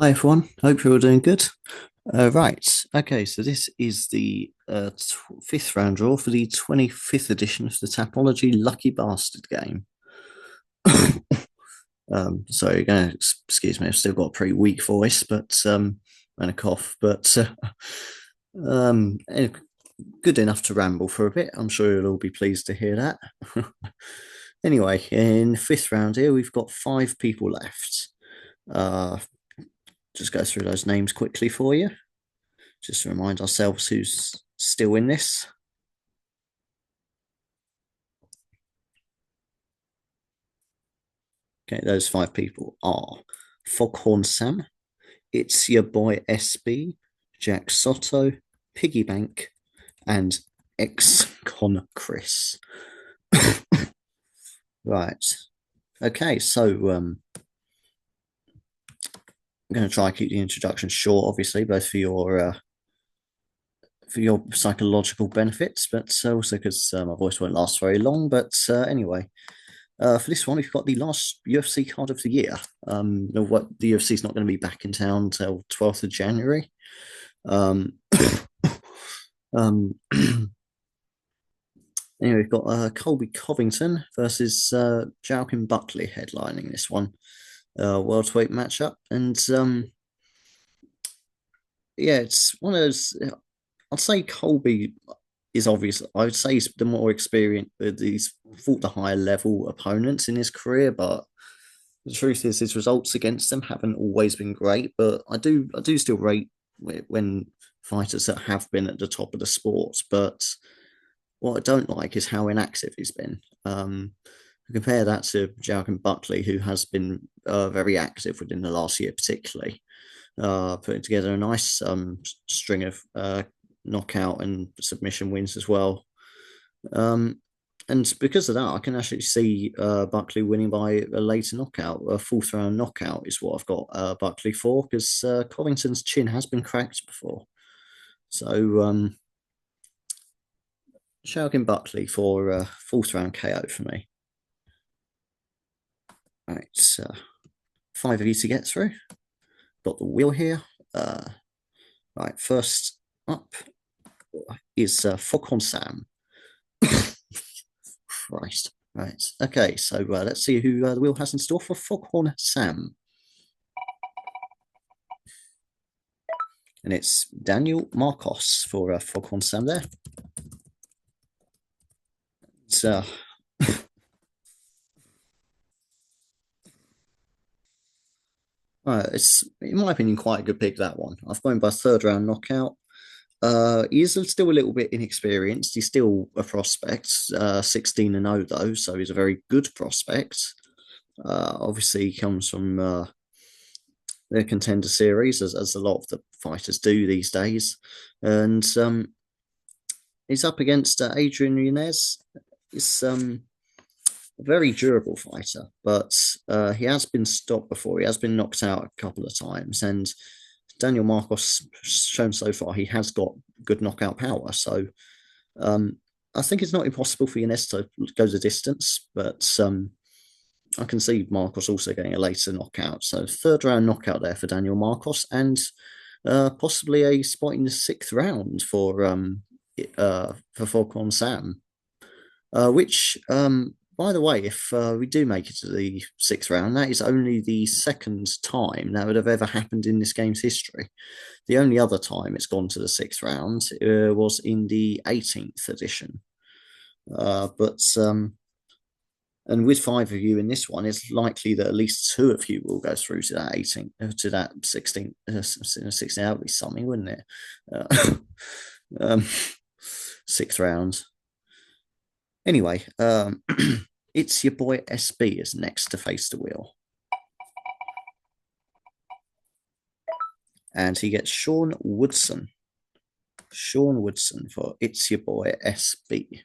Hi everyone, hope you're all doing good. Right, okay, so this is the fifth round draw for the 25th edition of the Tapology Lucky Bastard Game. Sorry, you're gonna excuse me, I've still got a pretty weak voice, but and a cough, but eh, good enough to ramble for a bit. I'm sure you'll all be pleased to hear that. Anyway, in the fifth round here, we've got five people left. Uh, just go through those names quickly for you, just to remind ourselves who's still in this. Okay, those five people are Foghorn Sam, It's Your Boy SB, Jack Soto, Piggy Bank, and Ex-Con Chris. Right. Okay, so I'm going to try and keep the introduction short, obviously, both for your psychological benefits, but also because my voice won't last very long. But anyway, for this one, we've got the last UFC card of the year. What the UFC is not going to be back in town until 12th of January. Um, um, anyway, we've got Colby Covington versus Joaquin Buckley headlining this one, welterweight matchup, and yeah, it's one of those. I'd say Colby is obvious. I would say he's the more experienced. He's fought the higher level opponents in his career, but the truth is his results against them haven't always been great. But I do still rate when fighters that have been at the top of the sport. But what I don't like is how inactive he's been. Compare that to Joaquin Buckley, who has been very active within the last year, particularly putting together a nice string of knockout and submission wins as well. Um, and because of that, I can actually see Buckley winning by a later knockout. A fourth round knockout is what I've got Buckley for, because Covington's chin has been cracked before. So Shogun Buckley for fourth round KO for me. Right, five of you to get through. Got the wheel here. Right, first up is Foghorn Sam. Christ. Right. Okay, so let's see who the wheel has in store for Foghorn Sam. And it's Daniel Marcos for Foghorn Sam there. It's, it's, in my opinion, quite a good pick, that one. I've gone by third round knockout. He is still a little bit inexperienced. He's still a prospect, 16 and 0 though, so he's a very good prospect. Obviously, he comes from the contender series, as a lot of the fighters do these days, and he's up against Adrian Yanez. He's a very durable fighter, but he has been stopped before. He has been knocked out a couple of times, and Daniel Marcos shown so far he has got good knockout power. So I think it's not impossible for Yanez to go the distance, but I can see Marcos also getting a later knockout. So third round knockout there for Daniel Marcos, and possibly a spot in the sixth round for Falcon Sam. Which, by the way, if we do make it to the sixth round, that is only the second time that would have ever happened in this game's history. The only other time it's gone to the sixth round was in the 18th edition. But and with five of you in this one, it's likely that at least two of you will go through to that 18th, to that 16th, 16th. That would be something, wouldn't it? Um, sixth round. Anyway, it's your boy SB is next to face the wheel. And he gets Sean Woodson. Sean Woodson for It's Your Boy SB.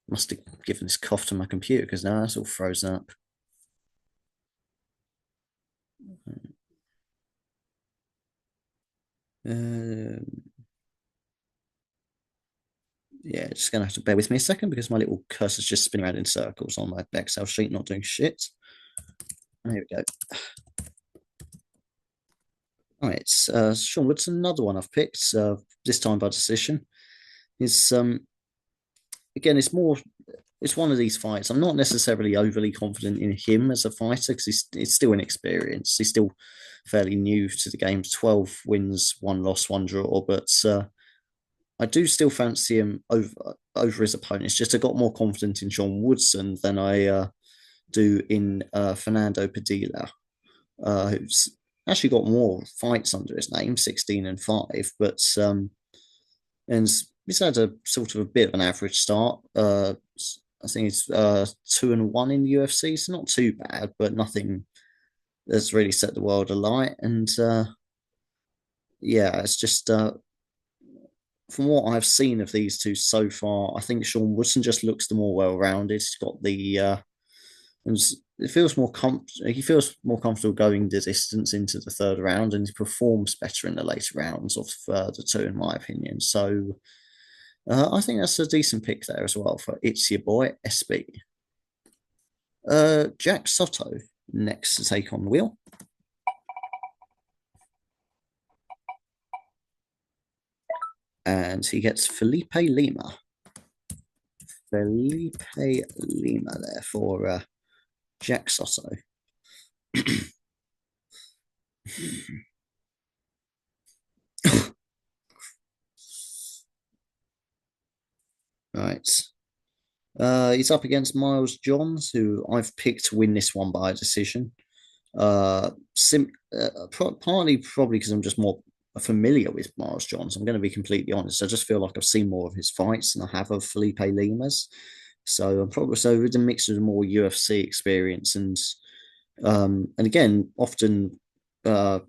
Must have given this cough to my computer because now that's all frozen up. Uh, Yeah, just gonna have to bear with me a second because my little cursor's just spinning around in circles on my Excel sheet, not doing shit. There we go. All right, Sean Woodson, another one I've picked, this time by decision. Is again, it's one of these fights. I'm not necessarily overly confident in him as a fighter because he's still inexperienced. He's still fairly new to the game. 12 wins, one loss, one draw, but I do still fancy him over his opponents. Just I got more confident in Sean Woodson than I do in Fernando Padilla, who's actually got more fights under his name, 16 and 5, but and he's had a sort of a bit of an average start. I think he's 2-1 in the UFC, so not too bad, but nothing that's really set the world alight. And yeah, it's just from what I've seen of these two so far, I think Sean Woodson just looks the more well-rounded. He's got the and it feels more he feels more comfortable going the distance into the third round, and he performs better in the later rounds of the two, in my opinion. So I think that's a decent pick there as well for It's Your Boy SB. Jack Soto next to take on the wheel. And he gets Felipe Lima. Felipe Lima there for Jack Soto. Right. He's up against Miles Johns, who I've picked to win this one by a decision. Partly probably because I'm just more familiar with Miles Johns. I'm going to be completely honest. I just feel like I've seen more of his fights than I have of Felipe Lima's. So I'm probably so with a mix of more UFC experience and again uh,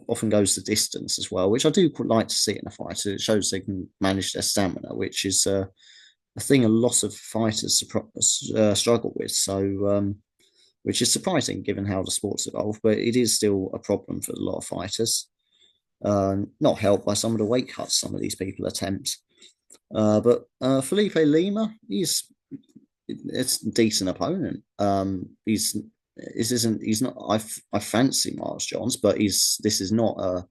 often goes the distance as well, which I do like to see in a fighter. It shows they can manage their stamina, which is a thing a lot of fighters struggle with. So, which is surprising given how the sport's evolved, but it is still a problem for a lot of fighters. Not helped by some of the weight cuts some of these people attempt. But Felipe Lima, it's a decent opponent. He's not. I fancy Miles Johns, but this is not a.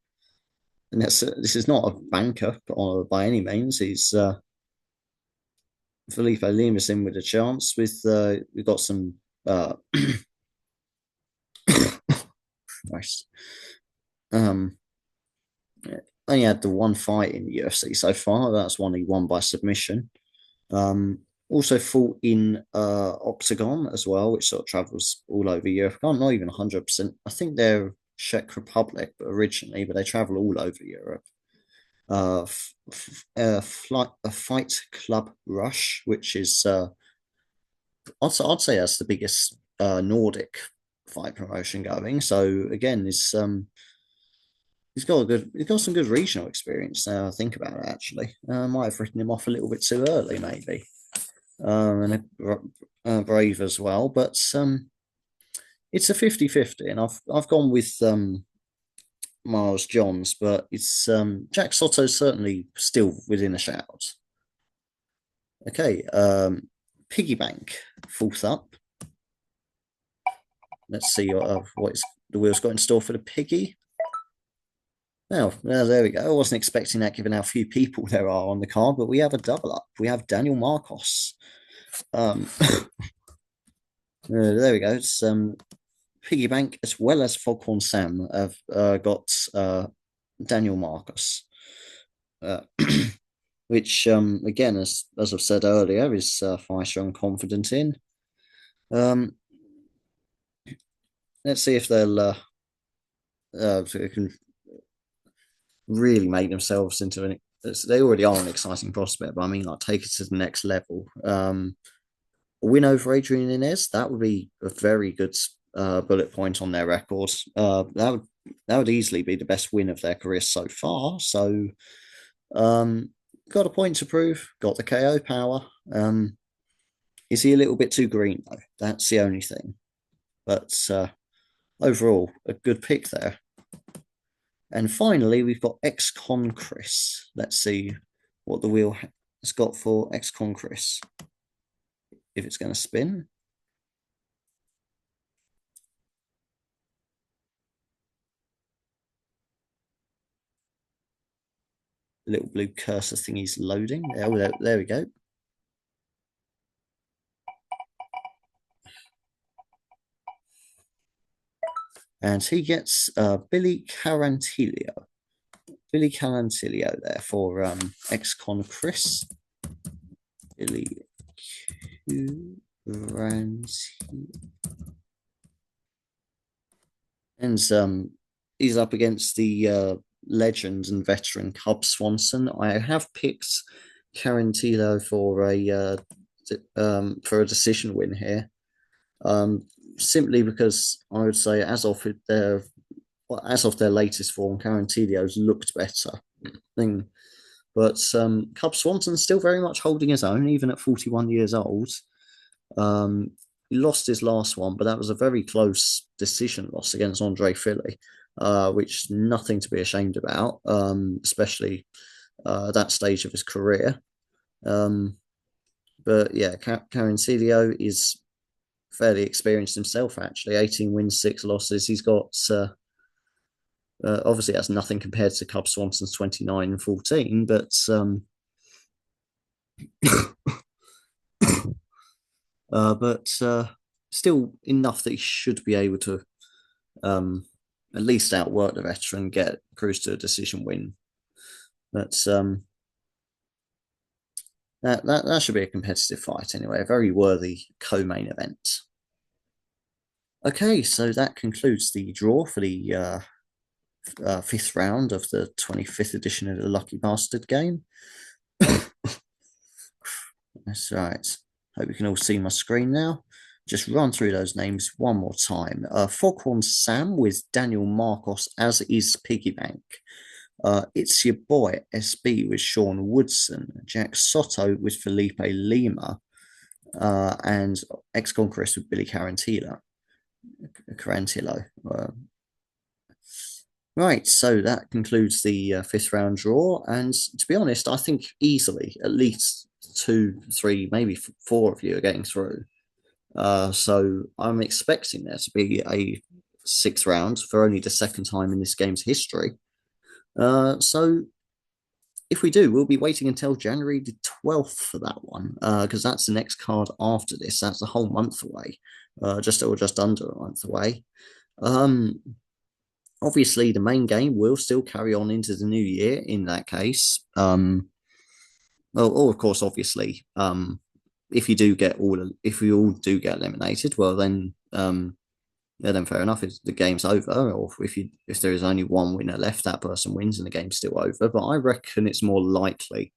This is not a banker by any means. He's Felipe Lima's in with a chance. We've got some nice. Um, only had the one fight in the UFC so far. That's one he won by submission. Also fought in Octagon as well, which sort of travels all over Europe. I'm not even 100%. I think they're Czech Republic originally, but they travel all over Europe. A Fight Club Rush, which is I'd say that's the biggest Nordic fight promotion going. So again, he's got some good regional experience now. I think about it actually. I might have written him off a little bit too early, maybe. And Brave as well, but it's a 50-50, and I've gone with Miles Johns, but it's Jack Soto's certainly still within a shout. Okay, Piggy Bank, fourth up. Let's see what the wheel's got in store for the piggy. Well, there we go. I wasn't expecting that given how few people there are on the card, but we have a double up. We have Daniel Marcos. There we go. It's Piggy Bank as well as Foghorn Sam have got Daniel Marcos, which again, as I've said earlier, is fighter I'm confident in. Let's see if they can really make themselves into an. They already are an exciting prospect, but I mean, like take it to the next level. A win over Adrian Inez, that would be a very good bullet point on their record. That would easily be the best win of their career so far. So, got a point to prove. Got the KO power. Is he a little bit too green though? That's the only thing. But overall, a good pick there. And finally, we've got ex-con Chris. Let's see what the wheel it's got for ex-con Chris. If it's going to spin. The little blue cursor thingy's loading. There we go. And he gets Billy Carantillo. Billy Carantillo there for ex-con Chris. Billy Carantillo. And he's up against the legend and veteran Cub Swanson. I have picked Carantillo for a decision win here. Simply because I would say as of their latest form, Carantillo's looked better. Thing. But Cub Swanson's still very much holding his own, even at 41 years old. He lost his last one, but that was a very close decision loss against Andre Philly, which is nothing to be ashamed about, especially that stage of his career. But yeah, Carantillo is fairly experienced himself, actually. 18 wins, 6 losses. He's got, obviously, that's nothing compared to Cub Swanson's 29 and 14, but still enough that he should be able to at least outwork the veteran, get cruise to a decision win. But that should be a competitive fight anyway. A very worthy co-main event. Okay, so that concludes the draw for the fifth round of the 25th edition of the Lucky Bastard game. That's right. Hope you can all see my screen now. Just run through those names one more time. Foghorn Sam with Daniel Marcos, as is Piggybank. It's your boy SB with Sean Woodson, Jack Soto with Felipe Lima, and ex-Conquerors with Billy Carantillo. Right, so that concludes the fifth round draw. And to be honest, I think easily at least 2, 3, maybe 4 of you are getting through. So I'm expecting there to be a 6th round for only the 2nd time in this game's history. So if we do, we'll be waiting until January the 12th for that one, because that's the next card after this. That's a whole month away, just under a month away. Obviously, the main game will still carry on into the new year in that case. Or of course, obviously, if we all do get eliminated, well then, then fair enough. The game's over. Or if there is only one winner left, that person wins and the game's still over. But I reckon it's more likely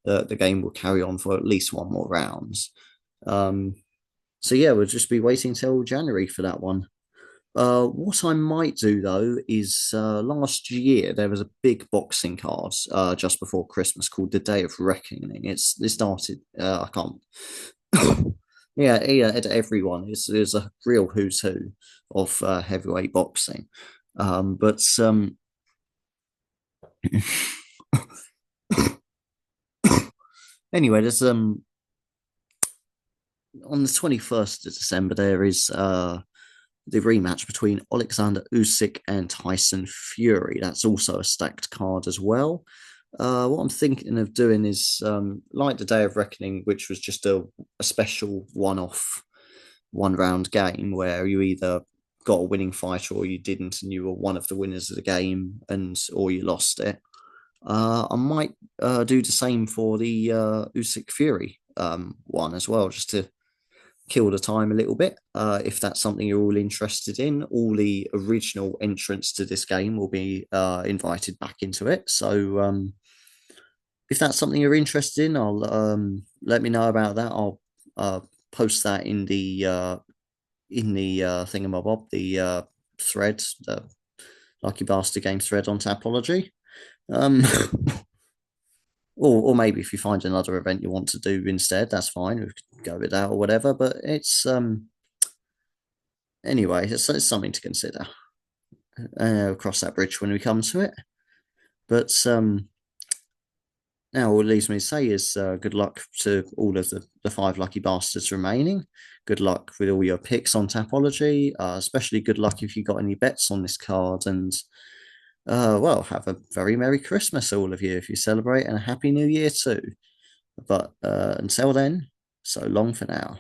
that the game will carry on for at least one more round. So yeah, we'll just be waiting till January for that one. What I might do though is last year there was a big boxing card just before Christmas called the Day of Reckoning. It started. I can't. Yeah, everyone is a real who's who of heavyweight boxing. But anyway, there's on the 21st of December there is the rematch between Alexander Usyk and Tyson Fury. That's also a stacked card as well. What I'm thinking of doing is like the Day of Reckoning, which was just a special one-off, one-round game where you either got a winning fighter or you didn't, and you were one of the winners of the game, or you lost it. I might do the same for the Usyk Fury one as well, just to kill the time a little bit. If that's something you're all interested in, all the original entrants to this game will be invited back into it. So if that's something you're interested in, I'll let me know about that. I'll post that in the thingamabob, the thread, the Lucky Bastard Game thread on Tapology. Or maybe if you find another event you want to do instead, that's fine. We could go with that or whatever. But it's anyway, it's something to consider. Cross that bridge when we come to it. But Now, all it leaves me to say is good luck to all of the five lucky bastards remaining. Good luck with all your picks on Tapology, especially good luck if you got any bets on this card. And, well, have a very Merry Christmas, all of you, if you celebrate, and a Happy New Year too. But until then, so long for now.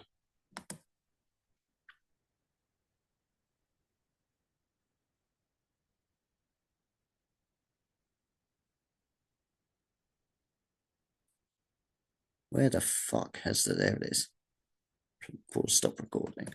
Where the fuck has the, there it is. Pause, stop recording.